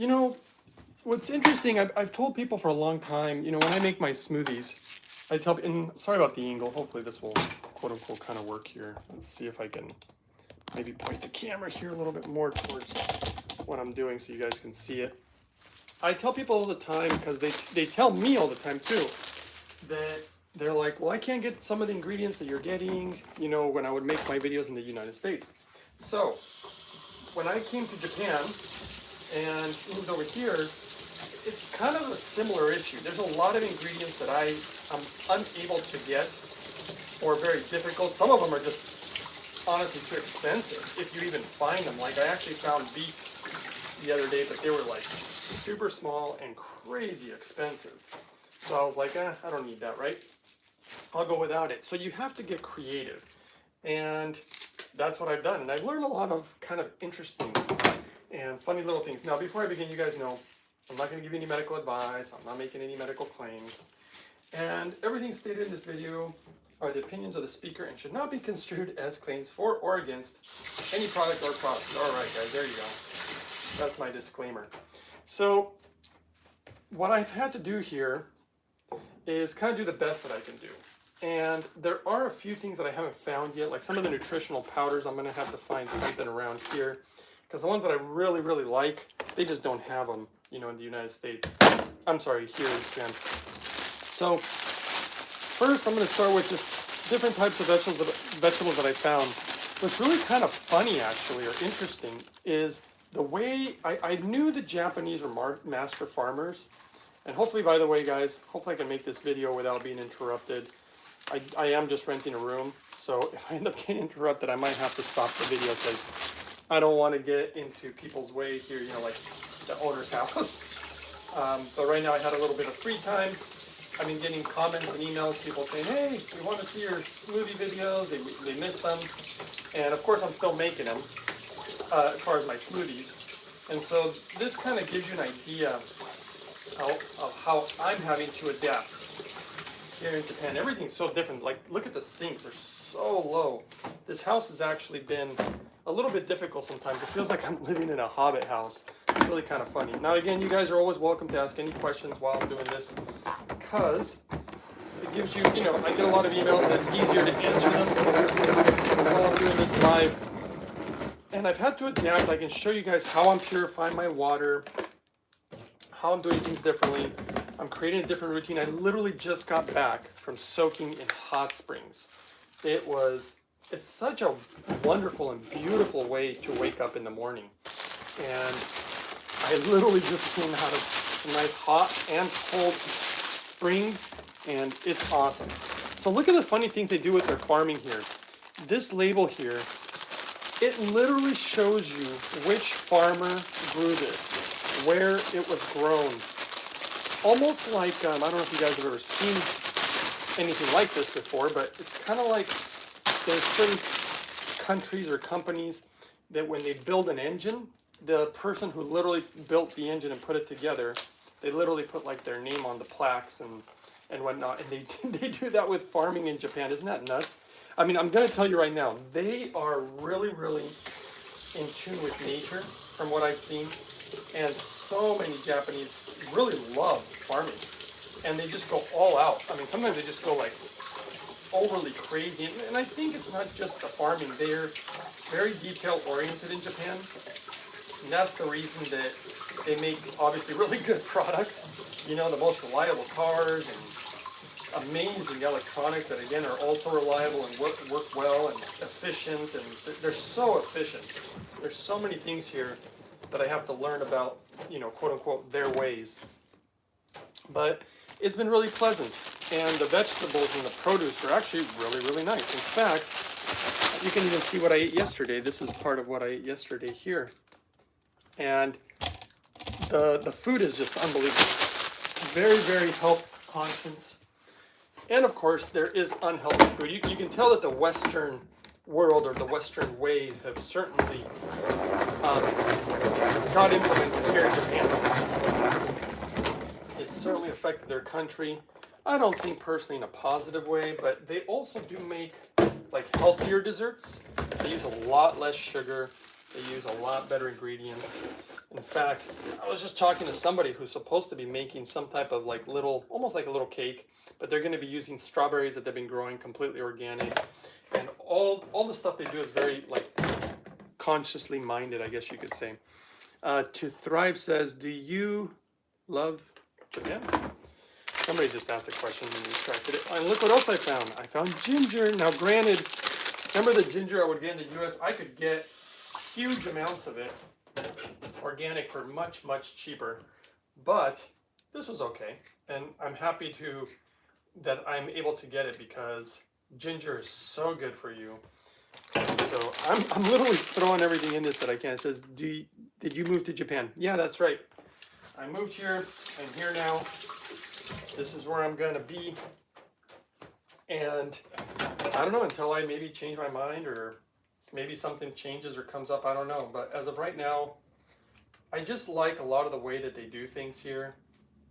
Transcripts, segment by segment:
You know, what's interesting, I've told people for a long time, you know, when I make my smoothies, I tell, and sorry about the angle, hopefully this will quote unquote kind of work here. Let's see if I can maybe point the camera here a little bit more towards what I'm doing so you guys can see it. I tell people all the time, because they tell me all the time too, that they're like, well, I can't get some of the ingredients that you're getting, you know, when I would make my videos in the United States. So when I came to Japan and moved over here, it's kind of a similar issue. There's a lot of ingredients that I'm unable to get or very difficult. Some of them are just honestly too expensive if you even find them. Like I actually found beets the other day, but they were like super small and crazy expensive. So I was like, I don't need that, right? I'll go without it. So you have to get creative. And that's what I've done. And I've learned a lot of kind of interesting and funny little things. Now, before I begin, you guys know, I'm not going to give you any medical advice. I'm not making any medical claims. And everything stated in this video are the opinions of the speaker and should not be construed as claims for or against any product or products. All right, guys, there you go. That's my disclaimer. So what I've had to do here is kind of do the best that I can do. And there are a few things that I haven't found yet, like some of the nutritional powders. I'm going to have to find something around here, because the ones that I really, really like, they just don't have them, you know, in the United States. I'm sorry, here in Japan. So first, I'm going to start with just different types of vegetables that I found. What's really kind of funny, actually, or interesting, is the way I knew the Japanese were master farmers. And hopefully, by the way, guys, hopefully I can make this video without being interrupted. I am just renting a room, so if I end up getting interrupted, I might have to stop the video because I don't want to get into people's way here, you know, like the owner's house. But right now I had a little bit of free time. I've been getting comments and emails, people saying, hey, we want to see your smoothie videos, they missed them. And of course I'm still making them as far as my smoothies. And so this kind of gives you an idea of how I'm having to adapt here in Japan. Everything's so different. Like, look at the sinks, they're so low. This house has actually been a little bit difficult sometimes. It feels like I'm living in a hobbit house. It's really kind of funny. Now again, you guys are always welcome to ask any questions while I'm doing this, because it gives you, you know, I get a lot of emails and it's easier to answer them while I'm doing this live. And I've had to adapt. I can show you guys how I'm purifying my water, how I'm doing things differently. I'm creating a different routine. I literally just got back from soaking in hot springs. It's such a wonderful and beautiful way to wake up in the morning. And I literally just came out of nice hot and cold springs, and it's awesome. So look at the funny things they do with their farming here. This label here, it literally shows you which farmer grew this, where it was grown. Almost like, I don't know if you guys have ever seen anything like this before, but it's kind of like there's certain countries or companies that when they build an engine, the person who literally built the engine and put it together, they literally put like their name on the plaques and whatnot. And they do that with farming in Japan. Isn't that nuts? I mean, I'm going to tell you right now, they are really, really in tune with nature from what I've seen. And so many Japanese really love farming. And they just go all out. I mean, sometimes they just go like overly crazy. And I think it's not just the farming. They're very detail oriented in Japan. And that's the reason that they make obviously really good products. You know, the most reliable cars and amazing electronics that again are also reliable and work well and efficient. And they're so efficient. There's so many things here that I have to learn about, you know, quote unquote, their ways. But it's been really pleasant. And the vegetables and the produce are actually really, really nice. In fact, you can even see what I ate yesterday. This was part of what I ate yesterday here. And the food is just unbelievable. Very, very health conscious. And of course, there is unhealthy food. You can tell that the Western world or the Western ways have certainly got implemented here in Japan. It's certainly affected their country. I don't think personally in a positive way, but they also do make like healthier desserts. They use a lot less sugar, They use a lot better ingredients. In fact, I was just talking to somebody who's supposed to be making some type of like little, almost like a little cake, but they're going to be using strawberries that they've been growing completely organic. And all the stuff they do is very like consciously minded, I guess you could say. To Thrive says, do you love Japan? Somebody just asked a question and retracted it. And look what else I found. I found ginger. Now granted, remember the ginger I would get in the US? I could get huge amounts of it organic for much, much cheaper. But this was okay. And I'm happy that I'm able to get it because ginger is so good for you. So I'm literally throwing everything in this that I can. It says, did you move to Japan? Yeah, that's right. I moved here. I'm here now. This is where I'm going to be. And I don't know, until I maybe change my mind or maybe something changes or comes up, I don't know. But as of right now, I just like a lot of the way that they do things here.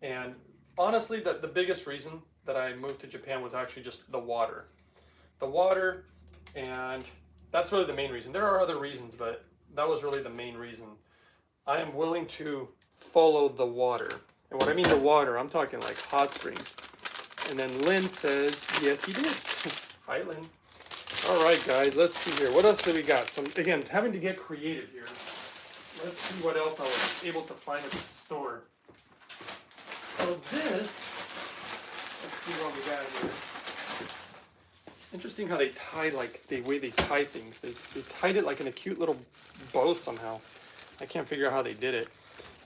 And honestly, the biggest reason that I moved to Japan was actually just the water. The water, and that's really the main reason. There are other reasons, but that was really the main reason. I am willing to follow the water. And when I mean the water, I'm talking like hot springs. And then Lynn says, yes, he did. Hi, Lynn. All right, guys, let's see here. What else do we got? So again, having to get creative here. Let's see what else I was able to find at the store. So this, let's see what we got here. Interesting how they tie, like the way they tie things. They tied it like in a cute little bow somehow. I can't figure out how they did it.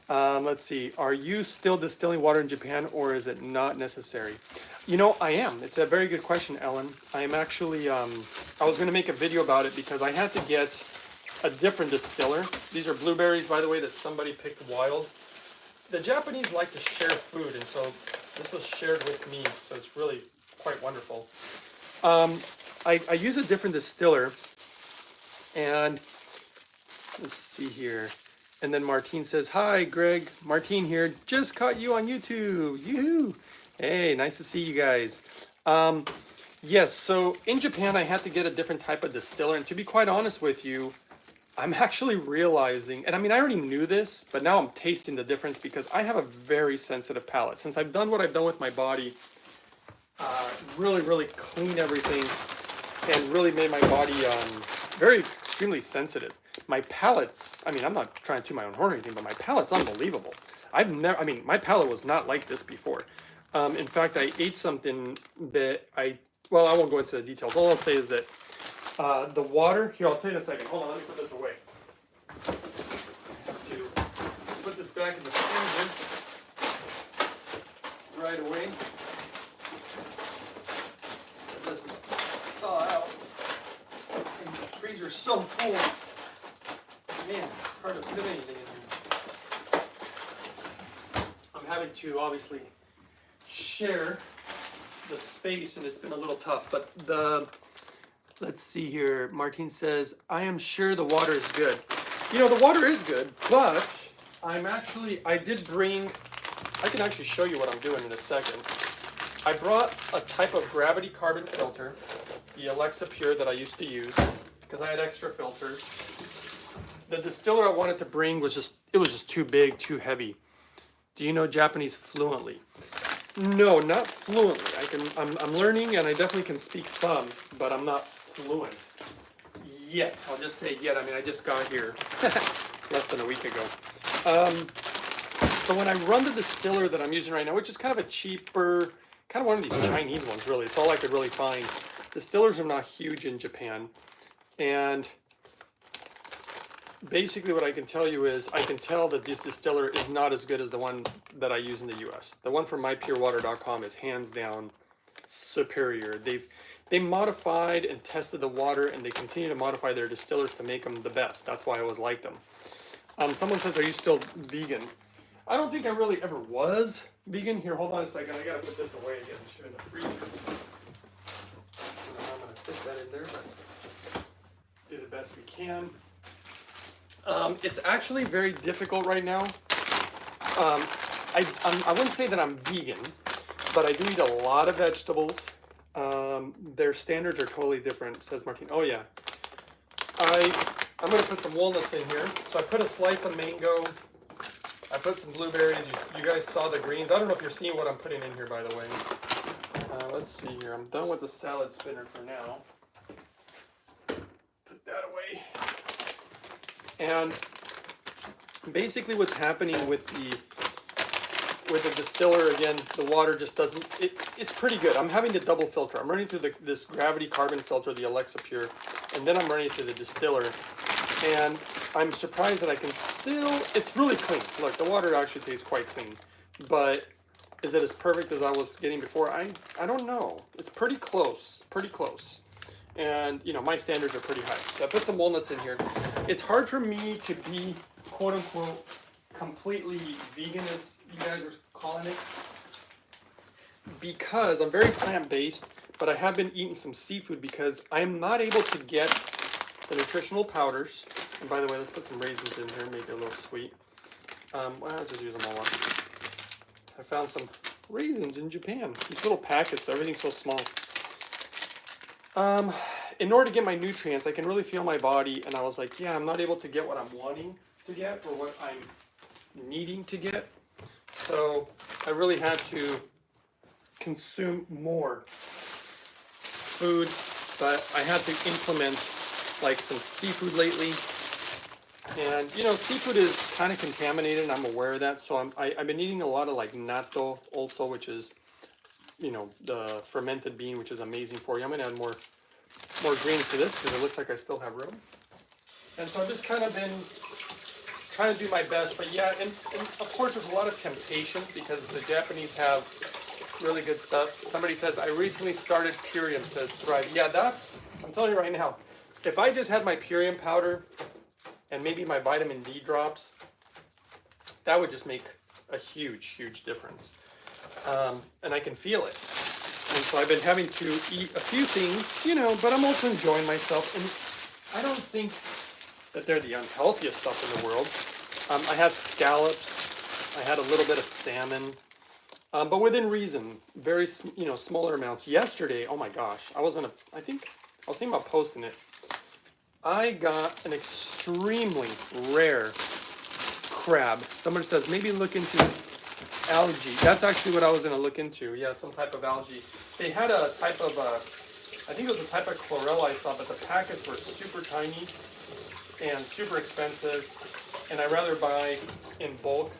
Let's see. Are you still distilling water in Japan, or is it not necessary? You know, I am. It's a very good question, Ellen. I am actually, I was going to make a video about it because I had to get a different distiller. These are blueberries, by the way, that somebody picked wild. The Japanese like to share food, and so this was shared with me, so it's really quite wonderful. I use a different distiller, and let's see here. And then Martine says, hi, Greg. Martine here. Just caught you on YouTube. Yoo-hoo. Hey, nice to see you guys. Yes, so in Japan, I had to get a different type of distiller. And to be quite honest with you, I'm actually realizing, and I mean, I already knew this, but now I'm tasting the difference because I have a very sensitive palate. Since I've done what I've done with my body, really, really clean everything and really made my body very extremely sensitive. My palate's, I mean, I'm not trying to toot my own horn or anything, but my palate's unbelievable. My palate was not like this before. In fact, I ate something that well, I won't go into the details. All I'll say is that the water, here, I'll tell you in a second. Hold on, let me put this away. I have to put this back in the freezer right away. So it doesn't thaw out. And the freezer's so full. Man, it's hard to put anything in here. I'm having to obviously share the space, and it's been a little tough, but let's see here. Martine says, I am sure the water is good. You know, the water is good, but I can actually show you what I'm doing in a second. I brought a type of gravity carbon filter, the Alexa Pure that I used to use, because I had extra filters. The distiller I wanted to bring was just too big, too heavy. Do you know Japanese fluently? No, not fluently. I'm learning, and I definitely can speak some, but I'm not fluent yet. I'll just say yet. I mean, I just got here less than a week ago. So when I run the distiller that I'm using right now, which is kind of a cheaper, kind of one of these Chinese ones, really. It's all I could really find. Distillers are not huge in Japan, and basically what I can tell you is I can tell that this distiller is not as good as the one that I use in the US. The one from mypurewater.com is hands down superior. They modified and tested the water, and they continue to modify their distillers to make them the best. That's why I always like them. Someone says, are you still vegan? I don't think I really ever was vegan. Here, hold on a second. I gotta put this away again in the freezer. I'm gonna fit that in there, but do the best we can. It's actually very difficult right now. I wouldn't say that I'm vegan, but I do eat a lot of vegetables. Their standards are totally different, says Martine. Oh yeah, I I'm going to put some walnuts in here. So I put a slice of mango. I put some blueberries. You guys saw the greens. I don't know if you're seeing what I'm putting in here, by the way. Let's see here. I'm done with the salad spinner for now. Put that away. And basically what's happening with the distiller, again, the water just doesn't, it's pretty good. I'm having to double filter. I'm running through this gravity carbon filter, the Alexa Pure, and then I'm running through the distiller. And I'm surprised that I can still, it's really clean. Look, the water actually tastes quite clean. But is it as perfect as I was getting before? I don't know. It's pretty close, And, you know, my standards are pretty high. So I put some walnuts in here. It's hard for me to be, quote unquote, completely vegan, as you guys are calling it, because I'm very plant-based, but I have been eating some seafood because I'm not able to get the nutritional powders. And by the way, let's put some raisins in here, make it a little sweet. Well, I'll just use them all up. I found some raisins in Japan. These little packets, everything's so small. In order to get my nutrients, I can really feel my body, and I was like, yeah, I'm not able to get what I'm wanting to get or what I'm needing to get. So I really had to consume more food, but I had to implement like some seafood lately. And you know, seafood is kind of contaminated, and I'm aware of that. So I've been eating a lot of like natto also, which is, you know, the fermented bean, which is amazing for you. I'm gonna add more greens to this because it looks like I still have room. And so I've just kind of been trying to do my best, but yeah, and of course there's a lot of temptation because the Japanese have really good stuff. Somebody says, I recently started Purium to thrive. Yeah, I'm telling you right now, if I just had my Purium powder and maybe my vitamin D drops, that would just make a huge difference. And I can feel it. And so I've been having to eat a few things, you know, but I'm also enjoying myself. And I don't think that they're the unhealthiest stuff in the world. I had scallops. I had a little bit of salmon. But within reason, very, you know, smaller amounts. Yesterday, oh my gosh, I was thinking about posting it. I got an extremely rare crab. Somebody says, maybe look into algae. That's actually what I was going to look into. Yeah, some type of algae. They had a type of, I think it was a type of chlorella I saw, but the packets were super tiny and super expensive. And I'd rather buy in bulk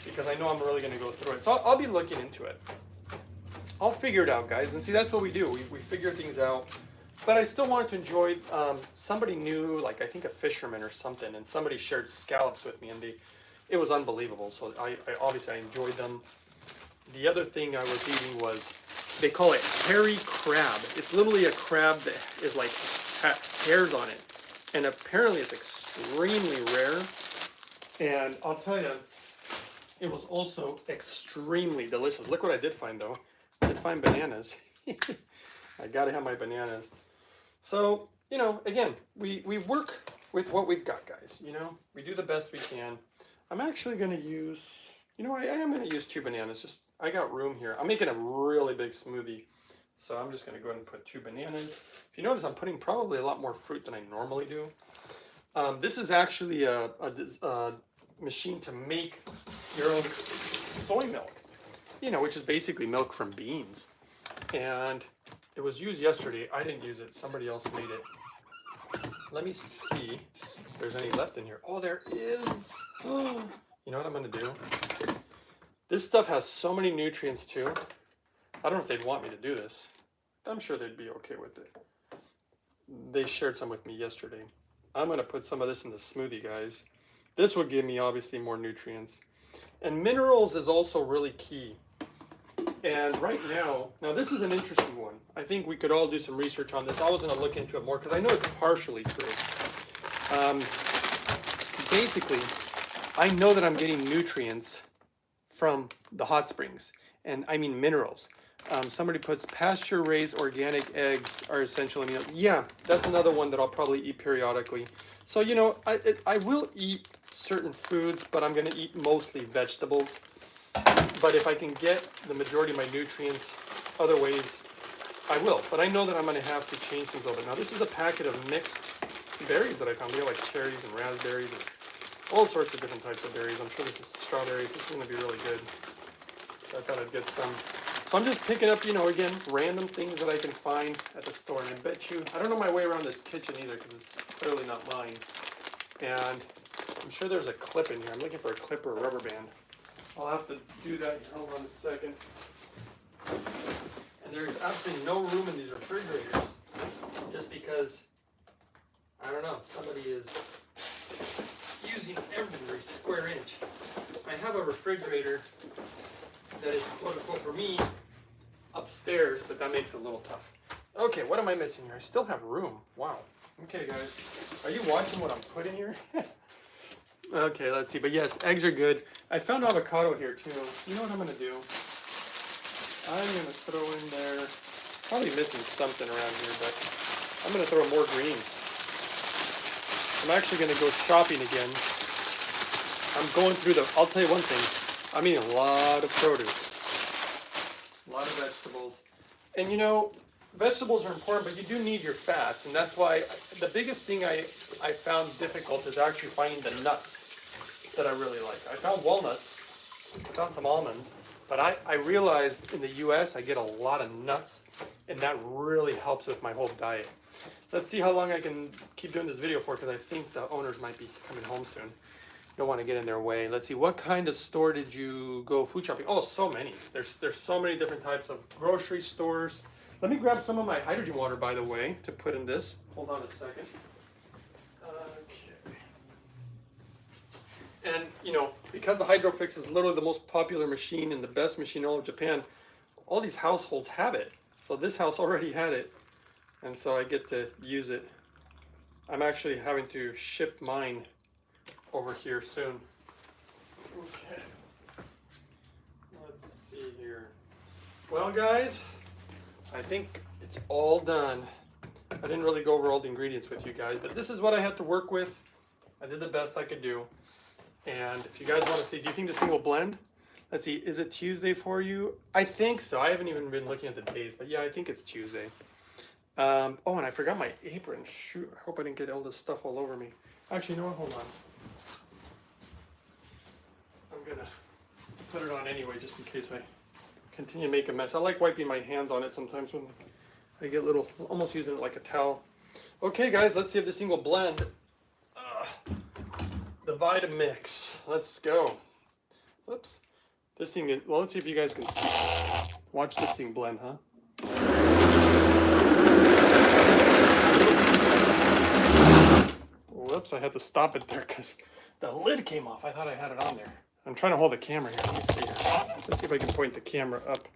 because I know I'm really going to go through it. So I'll be looking into it. I'll figure it out, guys. And see, that's what we do. We figure things out. But I still wanted to enjoy, somebody new, like I think a fisherman or something, and somebody shared scallops with me, and it was unbelievable. So I obviously I enjoyed them. The other thing I was eating was, they call it hairy crab. It's literally a crab that is like hairs on it. And apparently it's extremely rare. And I'll tell you, it was also extremely delicious. Look what I did find though. I did find bananas. I gotta have my bananas. So, you know, again, we work with what we've got, guys. You know, we do the best we can. I'm actually gonna use, you know, I am gonna use 2 bananas. Just, I got room here. I'm making a really big smoothie. So I'm just gonna go ahead and put 2 bananas. If you notice, I'm putting probably a lot more fruit than I normally do. This is actually a machine to make your own soy milk, you know, which is basically milk from beans. And it was used yesterday. I didn't use it. Somebody else made it. Let me see if there's any left in here. Oh, there is. Oh, you know what I'm going to do? This stuff has so many nutrients too. I don't know if they'd want me to do this. I'm sure they'd be okay with it. They shared some with me yesterday. I'm going to put some of this in the smoothie, guys. This will give me obviously more nutrients. And minerals is also really key. And right now this is an interesting one. I think we could all do some research on this. I was going to look into it more because I know it's partially true. Basically, I know that I'm getting nutrients from the hot springs, and I mean minerals. Somebody puts pasture-raised organic eggs are essential amino. Yeah, that's another one that I'll probably eat periodically. So, you know, I will eat certain foods, but I'm going to eat mostly vegetables. But if I can get the majority of my nutrients other ways, I will. But I know that I'm going to have to change things a little bit. Now, this is a packet of mixed berries that I found. They have like cherries and raspberries and all sorts of different types of berries. I'm sure this is strawberries. This is going to be really good. So I thought I'd get some. So I'm just picking up, you know, again, random things that I can find at the store. And I bet you, I don't know my way around this kitchen either because it's clearly not mine. And I'm sure there's a clip in here. I'm looking for a clip or a rubber band. I'll have to do that. Hold on a second. And there's absolutely no room in these refrigerators just because, I don't know, somebody is using every square inch. I have a refrigerator that is quote unquote for me upstairs, but that makes it a little tough. Okay, what am I missing here? I still have room. Wow. Okay, guys, are you watching what I'm putting here? Okay, let's see. But yes, eggs are good. I found avocado here too. You know what I'm gonna do? I'm gonna throw in there. Probably missing something around here, but I'm gonna throw more greens. I'm actually gonna go shopping again. I'm going through the. I'll tell you one thing. I'm eating a lot of produce, a lot of vegetables, and you know, vegetables are important, but you do need your fats, and that's why the biggest thing I found difficult is actually finding the nuts that I really like. I found walnuts, I found some almonds, but I realized in the U.S. I get a lot of nuts, and that really helps with my whole diet. Let's see how long I can keep doing this video for, because I think the owners might be coming home soon. Don't want to get in their way. Let's see, what kind of store did you go food shopping? Oh, so many. There's so many different types of grocery stores. Let me grab some of my hydrogen water, by the way, to put in this. Hold on a second. Okay. And, you know, because the Hydrofix is literally the most popular machine and the best machine in all of Japan, all these households have it. So this house already had it, and so I get to use it. I'm actually having to ship mine over here soon. Okay. Let's see here. Well, guys, I think it's all done. I didn't really go over all the ingredients with you guys, but this is what I had to work with. I did the best I could do. And if you guys want to see, do you think this thing will blend? Let's see, is it Tuesday for you? I think so. I haven't even been looking at the days, but yeah, I think it's Tuesday. Oh, and I forgot my apron. Shoot, I hope I didn't get all this stuff all over me. Actually, you know what? Hold on. I'm gonna put it on anyway, just in case I continue to make a mess. I like wiping my hands on it sometimes when I get little, almost using it like a towel. Okay, guys, let's see if this thing will blend. The Vitamix. Let's go. Whoops. This thing is, well, let's see if you guys can see. Watch this thing blend, huh? Whoops, I had to stop it there because the lid came off. I thought I had it on there. I'm trying to hold the camera here. Let me see here. Let's see if I can point the camera up.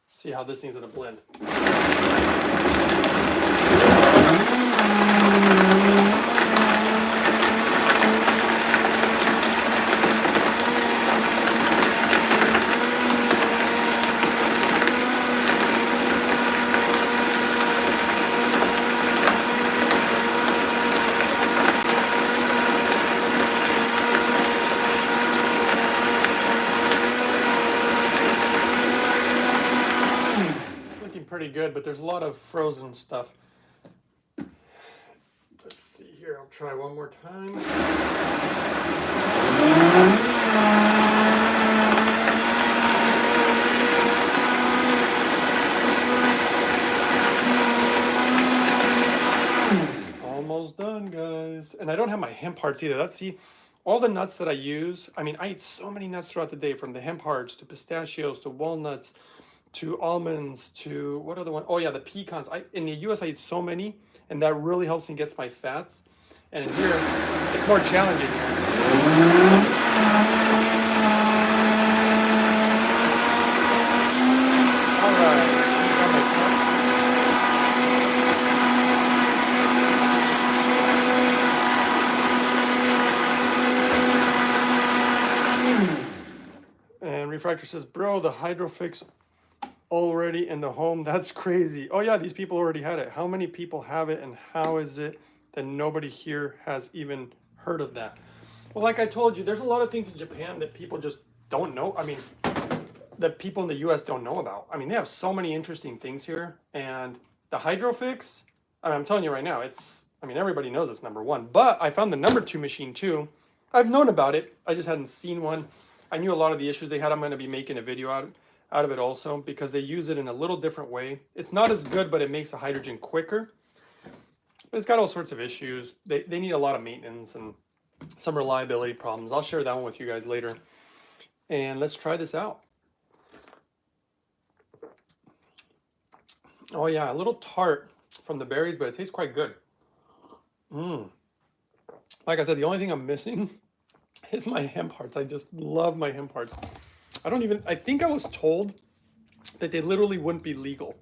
See how this thing's gonna blend. Pretty good, but there's a lot of frozen stuff. Let's see here. I'll try one more time. Almost done, guys. And I don't have my hemp hearts either. Let's see. All the nuts that I use, I mean, I eat so many nuts throughout the day, from the hemp hearts to pistachios to walnuts to almonds to what other one? Oh yeah, the pecans. In the US I eat so many, and that really helps me get my fats. And in here, it's more challenging. All right. And Refractor says, bro, the Hydrofix already in the home. That's crazy. Oh yeah, these people already had it. How many people have it, and how is it that nobody here has even heard of that? Well, like I told you, there's a lot of things in Japan that people just don't know. I mean, that people in the US don't know about. I mean, they have so many interesting things here, and the Hydrofix, I mean, I'm telling you right now, it's I mean, everybody knows it's number one, but I found the number two machine too. I've known about it. I just hadn't seen one. I knew a lot of the issues they had. I'm going to be making a video out of it also because they use it in a little different way. It's not as good, but it makes the hydrogen quicker. But it's got all sorts of issues. They need a lot of maintenance and some reliability problems. I'll share that one with you guys later. And let's try this out. Oh yeah, a little tart from the berries, but it tastes quite good. Like I said, the only thing I'm missing is my hemp hearts. I just love my hemp hearts. I think I was told that they literally wouldn't be legal.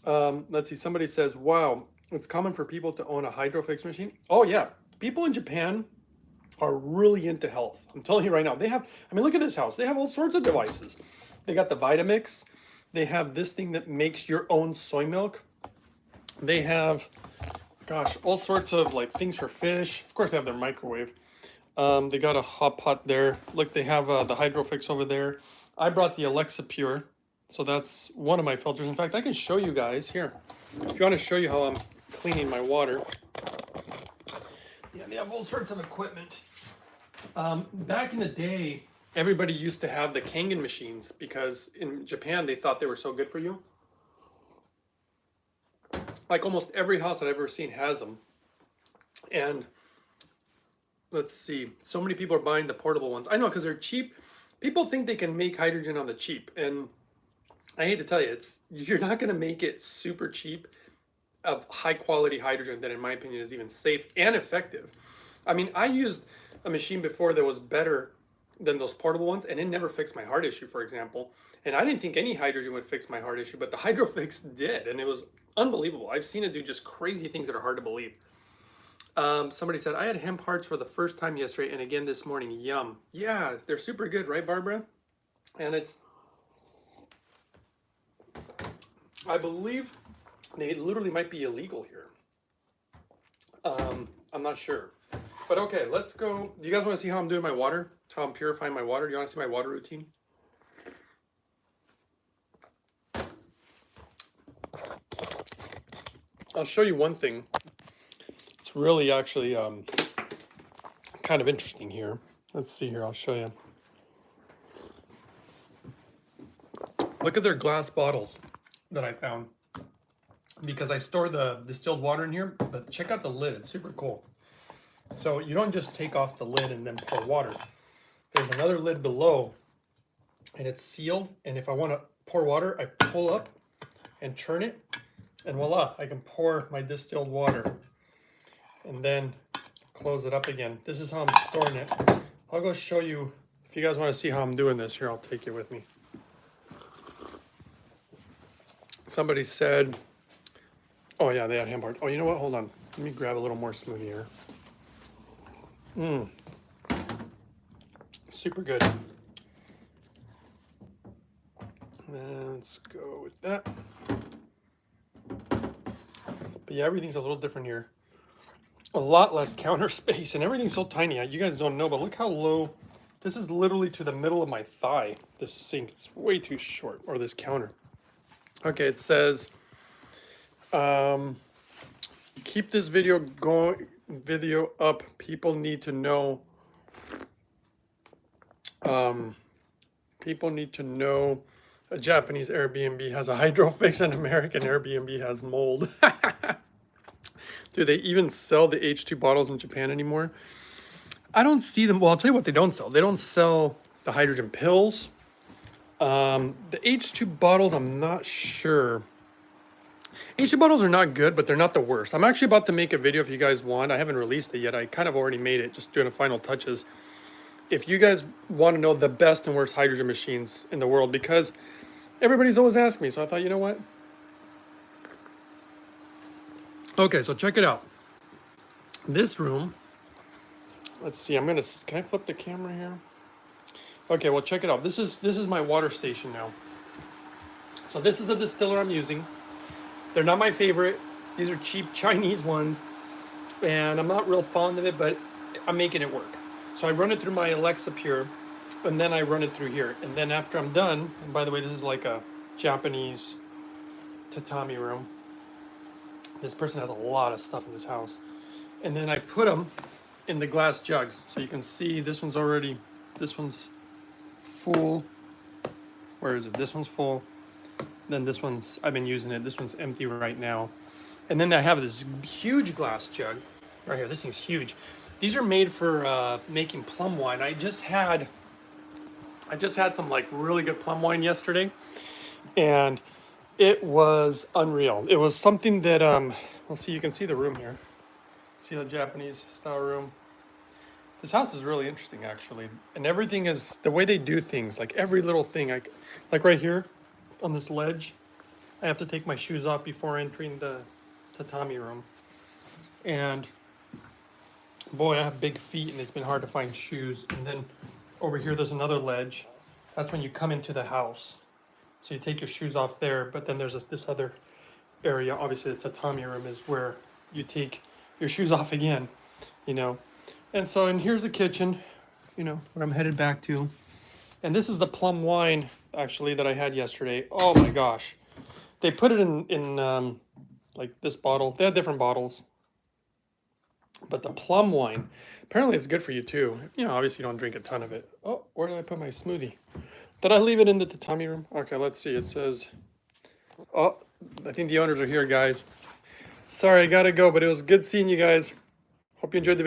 Let's see, somebody says, wow, it's common for people to own a Hydrofix machine. Oh yeah, people in Japan are really into health. I'm telling you right now, look at this house. They have all sorts of devices. They got the Vitamix. They have this thing that makes your own soy milk. They have, gosh, all sorts of like things for fish. Of course, they have their microwave. They got a hot pot there. Look, they have the Hydrofix over there. I brought the Alexa Pure. So that's one of my filters. In fact, I can show you guys here. If you want to show you how I'm cleaning my water. Yeah, they have all sorts of equipment. Back in the day, everybody used to have the Kangen machines because in Japan, they thought they were so good for you. Like almost every house that I've ever seen has them. And let's see, so many people are buying the portable ones. I know, because they're cheap. People think they can make hydrogen on the cheap. And I hate to tell you, you're not going to make it super cheap of high quality hydrogen that in my opinion is even safe and effective. I mean, I used a machine before that was better than those portable ones, and it never fixed my heart issue, for example. And I didn't think any hydrogen would fix my heart issue, but the Hydrofix did, and it was unbelievable. I've seen it do just crazy things that are hard to believe. Somebody said, I had hemp hearts for the first time yesterday and again this morning. Yum. Yeah, they're super good, right, Barbara? And I believe they literally might be illegal here. I'm not sure. But okay, let's go. Do you guys want to see how I'm doing my water? How I'm purifying my water? Do you want to see my water routine? I'll show you one thing. It's really actually kind of interesting here. Let's see here, I'll show you. Look at their glass bottles that I found. Because I store the distilled water in here, but check out the lid, it's super cool. So you don't just take off the lid and then pour water. There's another lid below and it's sealed. And if I want to pour water, I pull up and turn it and voila, I can pour my distilled water and then close it up again. This is how I'm storing it. I'll go show you, if you guys want to see how I'm doing this, here, I'll take you with me. Somebody said, oh yeah, they had hemp hearts. Oh, you know what? Hold on. Let me grab a little more smoothie here. Super good. Let's go with that. But yeah, everything's a little different here. A lot less counter space and everything's so tiny. You guys don't know, but look how low. This is literally to the middle of my thigh. This sink, it's way too short, or this counter. Okay, it says, keep this video up. People need to know. People need to know a Japanese Airbnb has a Hydrofix and American Airbnb has mold. Do they even sell the H2 bottles in Japan anymore? I don't see them. Well, I'll tell you what they don't sell. They don't sell the hydrogen pills. The H2 bottles, I'm not sure. H2 bottles are not good, but they're not the worst. I'm actually about to make a video if you guys want. I haven't released it yet. I kind of already made it, just doing the final touches. If you guys want to know the best and worst hydrogen machines in the world, because everybody's always asking me, so I thought, you know what? Okay, so check it out. This room, let's see, can I flip the camera here? Okay, well, check it out. This is my water station now. So this is a distiller I'm using. They're not my favorite. These are cheap Chinese ones, and I'm not real fond of it, but I'm making it work. So I run it through my Alexa Pure, and then I run it through here. And then after I'm done, and by the way, this is like a Japanese tatami room. This person has a lot of stuff in this house. And then I put them in the glass jugs. So you can see this one's full. Where is it? This one's full. Then this one's, I've been using it. This one's empty right now. And then I have this huge glass jug right here. This thing's huge. These are made for making plum wine. I just had some like really good plum wine yesterday, and it was unreal. It was something that well, see, you can see the room here. See the Japanese style room. This house is really interesting actually, and everything is the way they do things. Like every little thing, like right here on this ledge, I have to take my shoes off before entering the tatami room, and boy, I have big feet and it's been hard to find shoes. And then over here, there's another ledge. That's when you come into the house. So you take your shoes off there, but then there's this other area. Obviously, the tatami room is where you take your shoes off again, you know. And so, and here's the kitchen, you know, where I'm headed back to. And this is the plum wine, actually, that I had yesterday. Oh my gosh. They put it in like this bottle. They had different bottles. But the plum wine, apparently it's good for you too. You know, obviously you don't drink a ton of it. Oh, where did I put my smoothie? Did I leave it in the tatami room? Okay, let's see. It says, oh, I think the owners are here, guys. Sorry, I gotta go, but it was good seeing you guys. Hope you enjoyed the video.